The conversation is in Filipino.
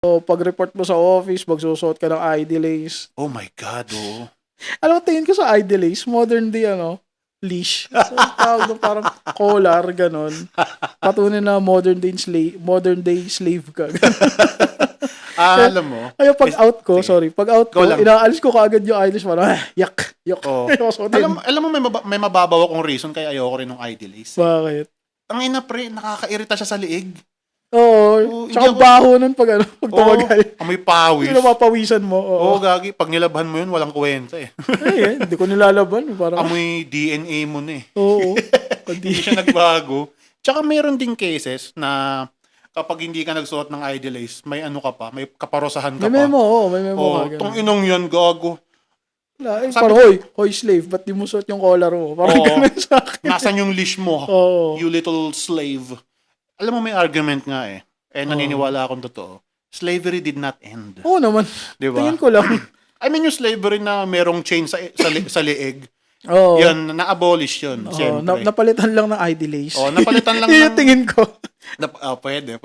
O pag-report mo sa office, magsusuot ka ng ID lace. Oh my God, oo. Alam mo, tingin ko sa ID lace, modern day, leash. So, tawag doon parang collar, ganon. Patunay na modern day slave ka. Alam mo, Kaya pag out ko, sige. pag out ko, Go lang. inaalis ko kaagad yung ID lace, parang, yak. Oo. Ayoko suotin. Alam mo, may mababaw akong reason kaya ayoko rin ng ID lace. Bakit? Ang ina pre, nakakairita siya sa liig. Oo. Tsaka hindi ako- baho nun pag tumagal. Amoy pawis. Hindi na mapawisan mo. Oo. Gagi. Pag nilabhan mo yun, walang kwenta eh. Hindi ko nilalaban. Parang, Amoy DNA mo na eh. oo. Hindi siya nagbago. Tsaka mayroon ding cases na kapag hindi ka nagsuot ng ID lace, may ano ka pa, may kaparosahan ka May pa. memo, may memo ka. Tong inong yan, gago. Parang, hoy slave, ba't di mo suot yung collar mo? Parang ganun sa akin. Nasaan yung leash mo? Oo. You little slave. Alam mo, may argument nga eh. Naniniwala akong totoo. Slavery did not end. Oo naman. Diba? Tingin ko lang. I mean, yung slavery na merong chain sa liig, Oo. yan, na-abolish yun, Oo, siyempre. napalitan lang ng ID lace. Napalitan lang Yun yung tingin ko. Pwede.